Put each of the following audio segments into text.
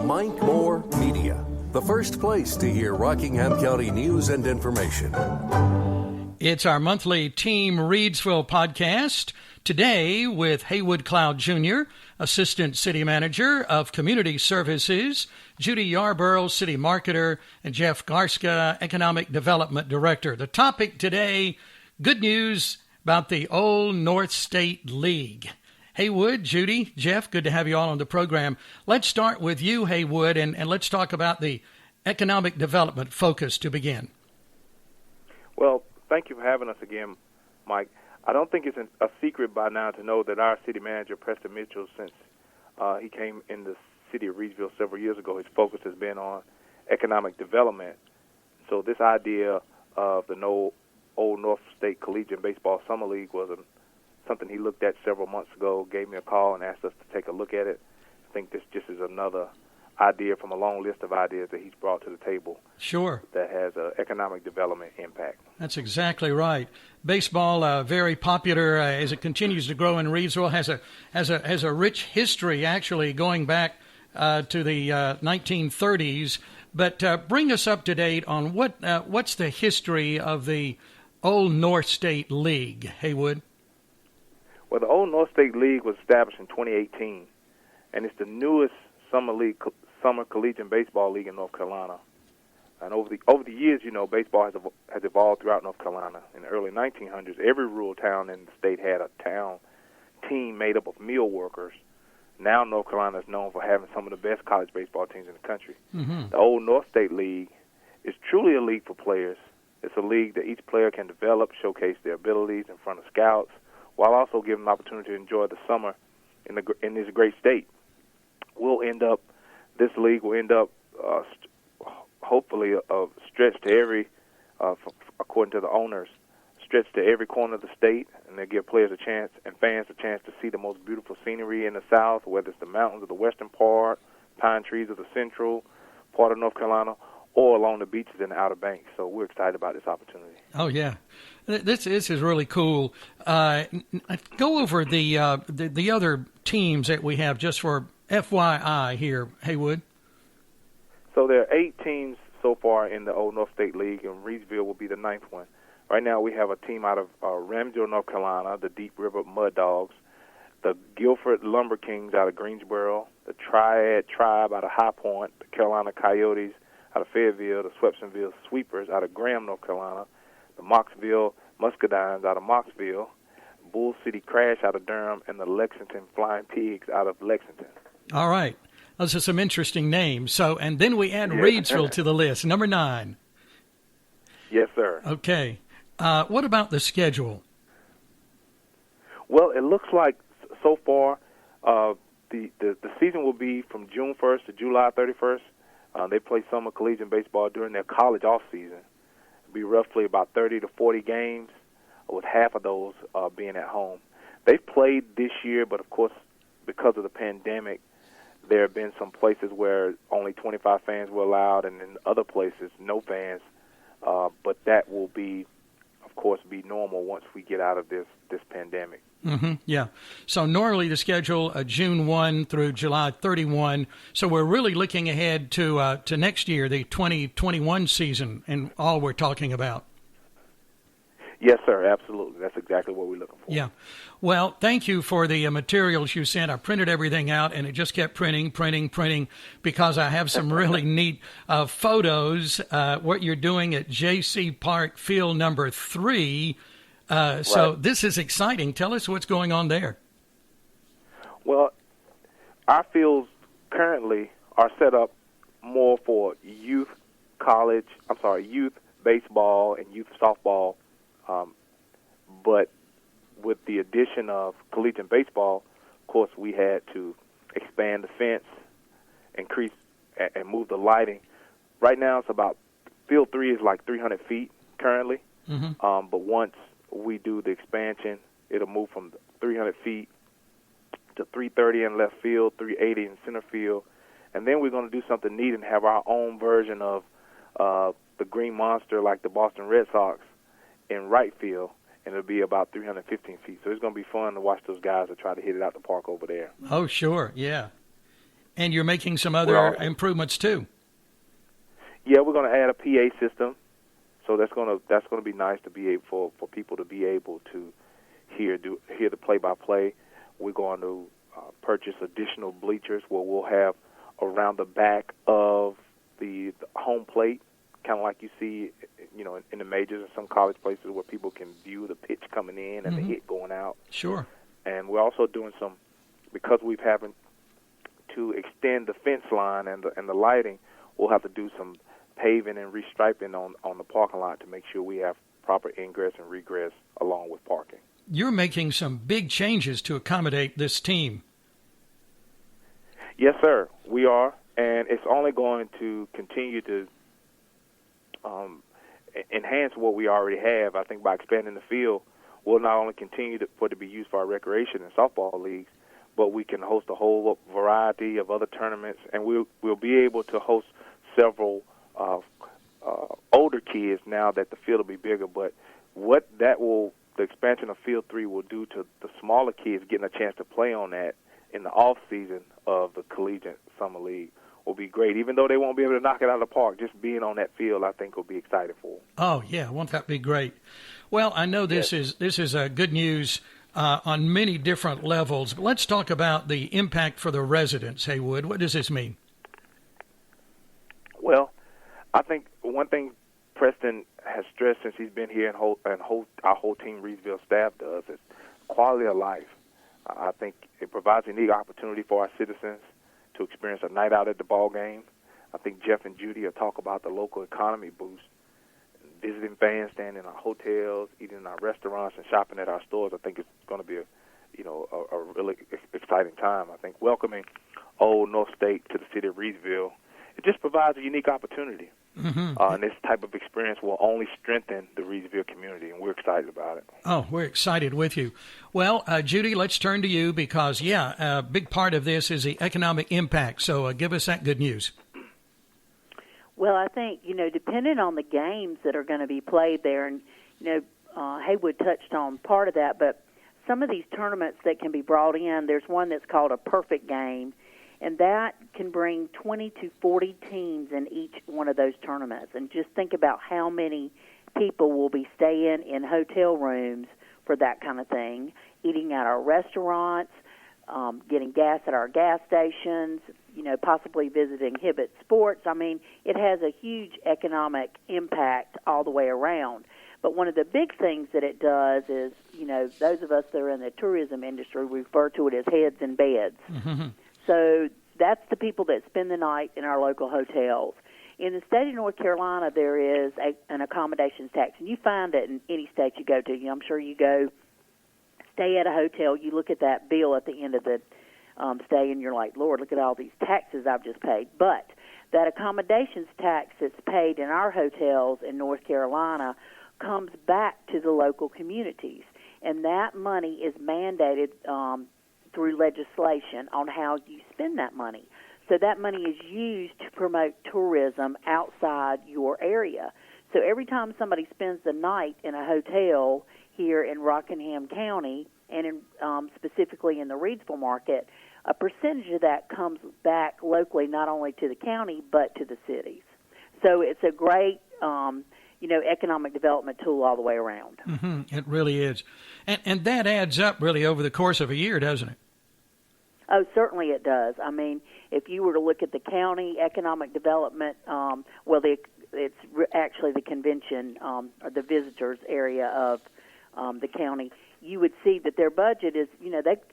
Mike Moore Media, the first place to hear Rockingham County news and information. It's our monthly Team Reidsville podcast. Today with Haywood Cloud Jr., Assistant City Manager of Community Services, Judy Yarborough, City Marketer, and Jeff Garska, Economic Development Director. The topic today, good news about the Old North State League. Haywood, Judy, Jeff, good to have you all on the program. Let's start with you, Haywood, and let's talk about the economic development focus to begin. Well, thank you for having us again, Mike. I don't think it's a secret by now to know that our city manager, Preston Mitchell, since he came in the city of Reidsville several years ago, his focus has been on economic development. So this idea of the Old North State Collegiate Baseball Summer League was something he looked at several months ago, gave me a call and asked us to take a look at it. I think this just is another idea from a long list of ideas that he's brought to the table. Sure. That has an economic development impact. That's exactly right. Baseball, very popular as it continues to grow in Reidsville, has a rich history actually going back to the 1930s. But bring us up to date on what's the history of the Old North State League, Haywood? Well, the Old North State League was established in 2018, and it's the newest summer collegiate baseball league in North Carolina. And over the years, you know, baseball has evolved throughout North Carolina. In the early 1900s, every rural town in the state had a town team made up of mill workers. Now North Carolina is known for having some of the best college baseball teams in the country. Mm-hmm. The Old North State League is truly a league for players. It's a league that each player can develop, showcase their abilities in front of scouts, while also giving them an opportunity to enjoy the summer in this great state. This league will end up, hopefully, stretched to every, according to the owners, stretched to every corner of the state, and they give players a chance and fans a chance to see the most beautiful scenery in the South, whether it's the mountains of the western part, pine trees of the central part of North Carolina, or along the beaches in the Outer Banks. So we're excited about this opportunity. Oh, yeah. This is really cool. Go over the other teams that we have just for FYI here, Haywood. So there are 8 teams so far in the Old North State League, and Reidsville will be the 9th one. Right now we have a team out of Ramsdale, North Carolina, the Deep River Mud Dogs, the Guilford Lumber Kings out of Greensboro, the Triad Tribe out of High Point, the Carolina Coyotes out of Fayetteville, the Swepsonville Sweepers out of Graham, North Carolina, the Moxville Muscadines out of Moxville, Bull City Crash out of Durham, and the Lexington Flying Pigs out of Lexington. All right. Those are some interesting names. So, and then we add Reidsville to the list, number 9. Yes, sir. Okay. What about the schedule? Well, it looks like so far the season will be from June 1st to July 31st. They play summer collegiate baseball during their college off-season. It'll be roughly about 30 to 40 games, with half of those being at home. They've played this year, but of course, because of the pandemic, there have been some places where only 25 fans were allowed, and in other places, no fans. But that will be, of course, be normal once we get out of this pandemic. Mm-hmm, yeah. So normally the schedule June 1 through July 31. So we're really looking ahead to next year, the 2021 season, and all we're talking about. Yes, sir, absolutely. That's exactly what we're looking for. Yeah. Well, thank you for the materials you sent. I printed everything out, and it just kept printing, because I have some really neat photos, what you're doing at J.C. Park Field number 3. So this is exciting. Tell us what's going on there. Well, our fields currently are set up more for youth baseball and youth softball. But with the addition of collegiate baseball, of course, we had to expand the fence, increase and move the lighting. Right now, it's about field 3 is like 300 feet currently. Mm-hmm. But once we do the expansion, it'll move from 300 feet to 330 in left field, 380 in center field, and then we're going to do something neat and have our own version of the Green Monster, like the Boston Red Sox, in right field, and it'll be about 315 feet. So it's going to be fun to watch those guys that try to hit it out the park over there. Oh, sure, yeah. And you're making some other improvements too. Yeah, we're going to add a PA system, so that's going to be nice to be able for people to be able to hear the play-by-play. We're going to purchase additional bleachers where we'll have around the back of the home plate, kind of like you see, in the majors and some college places where people can view the pitch coming in and the hit going out. Sure. And we're also doing some, because we've having to extend the fence line and the lighting, we'll have to do some paving and restriping on the parking lot to make sure we have proper ingress and regress along with parking. You're making some big changes to accommodate this team. Yes, sir, we are, and it's only going to continue to enhance what we already have. I think by expanding the field, we'll not only continue for it to be used for our recreation and softball leagues, but we can host a whole variety of other tournaments, and we'll be able to host several older kids now that the field will be bigger. But what the expansion of Field 3 will do to the smaller kids getting a chance to play on that in the off season of the Collegiate Summer League will be great. Even though they won't be able to knock it out of the park, just being on that field, I think, will be exciting for them. Oh yeah, won't that be great? Well, I know this is good news on many different levels. But let's talk about the impact for the residents. Haywood, what does this mean? Well, I think one thing Preston has stressed since he's been here and our whole team Reidsville staff does is quality of life. I think it provides a unique opportunity for our citizens to experience a night out at the ball game. I think Jeff and Judy will talk about the local economy boost, visiting fans, staying in our hotels, eating in our restaurants, and shopping at our stores. I think it's going to be a really exciting time. I think welcoming Old North State to the city of Reidsville, it just provides a unique opportunity. And this type of experience will only strengthen the Reidsville community, and we're excited about it. Oh, we're excited with you. Well, Judy, let's turn to you because, a big part of this is the economic impact. So give us that good news. Well, I think, depending on the games that are going to be played there, and, Haywood touched on part of that, but some of these tournaments that can be brought in, there's one that's called a perfect game, and that can bring 20 to 40 teams in each one of those tournaments. And just think about how many people will be staying in hotel rooms for that kind of thing, eating at our restaurants, getting gas at our gas stations, possibly visiting Hibbett Sports. I mean, it has a huge economic impact all the way around. But one of the big things that it does is, those of us that are in the tourism industry refer to it as heads and beds. Mm-hmm. So that's the people that spend the night in our local hotels. In the state of North Carolina, there is an accommodations tax, and you find it in any state you go to. I'm sure you go stay at a hotel, you look at that bill at the end of the stay, and you're like, Lord, look at all these taxes I've just paid. But that accommodations tax that's paid in our hotels in North Carolina comes back to the local communities, and that money is mandated through legislation on how you spend that money. So that money is used to promote tourism outside your area. So every time somebody spends the night in a hotel here in Rockingham County and specifically in the Reidsville market, a percentage of that comes back locally, not only to the county but to the cities. So it's a great economic development tool all the way around. Mm-hmm. It really is. And that adds up really over the course of a year, doesn't it? Oh, certainly it does. I mean, if you were to look at the county economic development, it's actually the convention or the visitors area of the county, you would see that their budget is,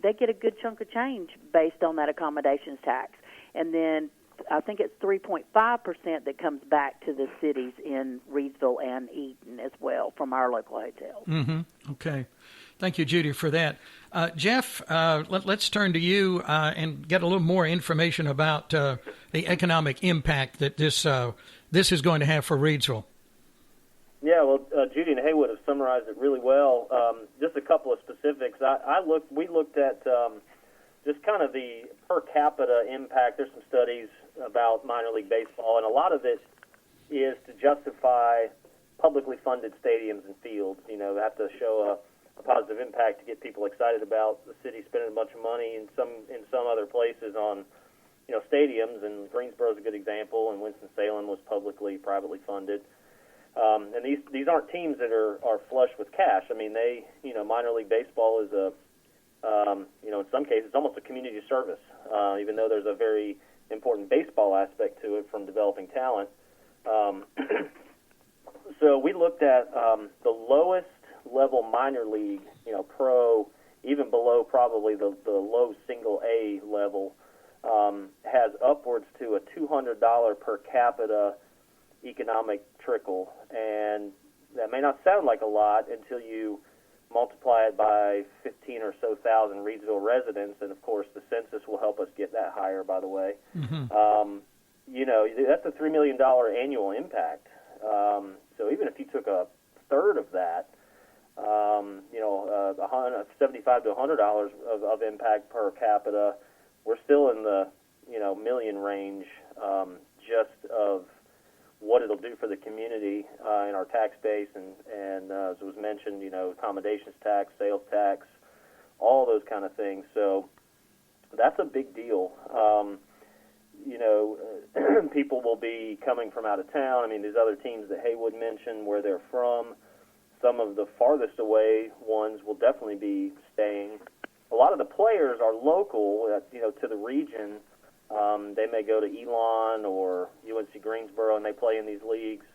they get a good chunk of change based on that accommodations tax. And then I think it's 3.5% that comes back to the cities in Reidsville and Eden as well from our local hotels. Mm-hmm. Okay. Thank you, Judy, for that. Jeff, let's turn to you and get a little more information about the economic impact that this is going to have for Reidsville. Yeah, well, Judy and Haywood have summarized it really well. Just a couple of specifics. We looked at just kind of the per capita impact. There's some studies about minor league baseball, and a lot of it is to justify publicly funded stadiums and fields. They have to show a positive impact to get people excited about the city spending a bunch of money in some other places on stadiums, and Greensboro is a good example, and Winston-Salem was privately funded. And these aren't teams that are flush with cash. I mean, minor league baseball is in some cases, it's almost a community service, even though there's a very important baseball aspect to it from developing talent. So we looked at the lowest level minor league, pro, even below probably the low single A level, has upwards to a $200 per capita economic trickle. And that may not sound like a lot until you multiply it by 15 or so thousand Reidsville residents, and of course the census will help us get that higher, by the way. Mm-hmm. That's a $3 million annual impact. So even if you took a third of that, $75 to $100 of impact per capita, we're still in the million range, just of what it'll do for the community in our tax base, and as was mentioned, accommodations tax, sales tax, all those kind of things. So that's a big deal. People will be coming from out of town. I mean, these other teams that Haywood mentioned, where they're from, some of the farthest away ones will definitely be staying. A lot of the players are local, to the region. They may go to Elon or UNC Greensboro, and they play in these leagues,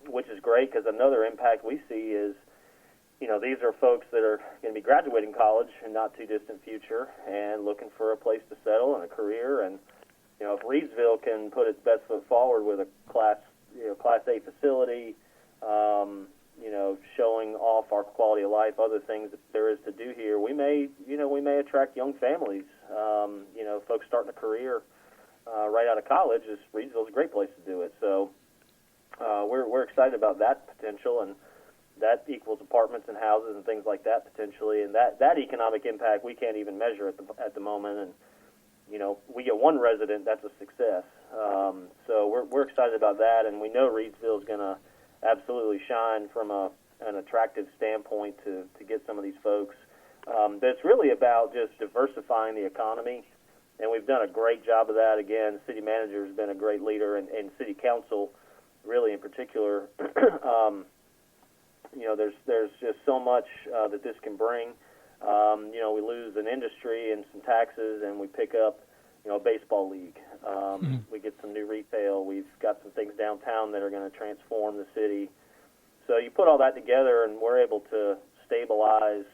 which is great, because another impact we see is, these are folks that are going to be graduating college in not too distant future and looking for a place to settle and a career. And if Reidsville can put its best foot forward with a Class A facility, showing off our quality of life, other things that there is to do here, we may attract young families. Folks starting a career right out of college, Reidsville's a great place to do it. So we're excited about that potential, and that equals apartments and houses and things like that potentially. And that economic impact we can't even measure at the moment. And we get one resident, that's a success. So we're excited about that, and we know Reidsville is going to absolutely shine from an attractive standpoint to get some of these folks. But it's really about just diversifying the economy, and we've done a great job of that. Again, the city manager has been a great leader, and city council really in particular. There's just so much that this can bring. We lose an industry and some taxes, and we pick up, a baseball league. We get some new retail. We've got some things downtown that are going to transform the city. So you put all that together, and we're able to stabilize,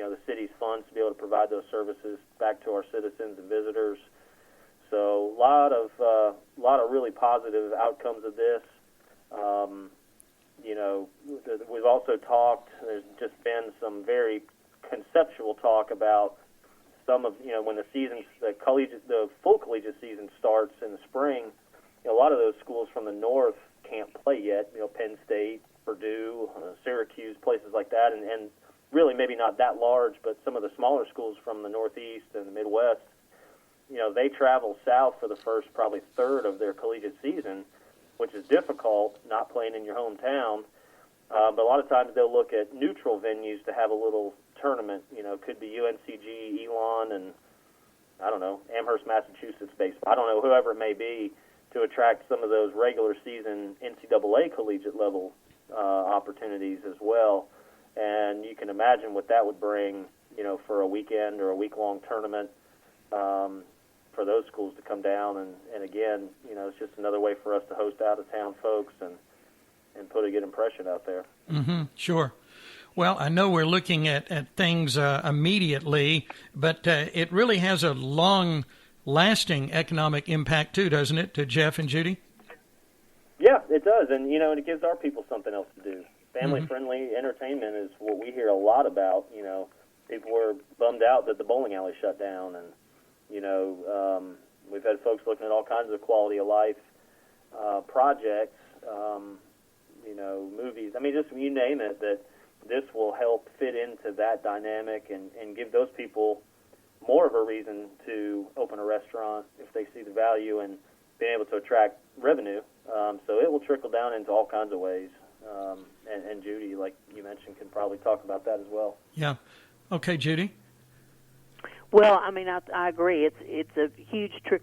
the city's funds to be able to provide those services back to our citizens and visitors. So a lot of really positive outcomes of this. We've also talked, there's just been some very conceptual talk about some of, when the full collegiate season starts in the spring, a lot of those schools from the north can't play yet, Penn State, Purdue, Syracuse, places like that, and really maybe not that large, but some of the smaller schools from the Northeast and the Midwest, they travel south for the first probably third of their collegiate season, which is difficult, not playing in your hometown. But a lot of times they'll look at neutral venues to have a little tournament. Could be UNCG, Elon, and I don't know, Amherst, Massachusetts baseball. I don't know, whoever it may be, to attract some of those regular season NCAA collegiate level opportunities as well. And you can imagine what that would bring, for a weekend or a week-long tournament for those schools to come down. And again, it's just another way for us to host out-of-town folks and put a good impression out there. Mm-hmm, sure. Well, I know we're looking at things immediately, but it really has a long-lasting economic impact too, doesn't it, to Jeff and Judy? Yeah, it does, and it gives our people something else to do. Family-friendly entertainment is what we hear a lot about. People were bummed out that the bowling alley shut down, and we've had folks looking at all kinds of quality of life projects, movies. I mean, just you name it, that this will help fit into that dynamic and give those people more of a reason to open a restaurant if they see the value and being able to attract revenue. So it will trickle down into all kinds of ways. And Judy, like you mentioned, can probably talk about that as well. Yeah. Okay, Judy. Well, I mean, I agree. It's a huge trick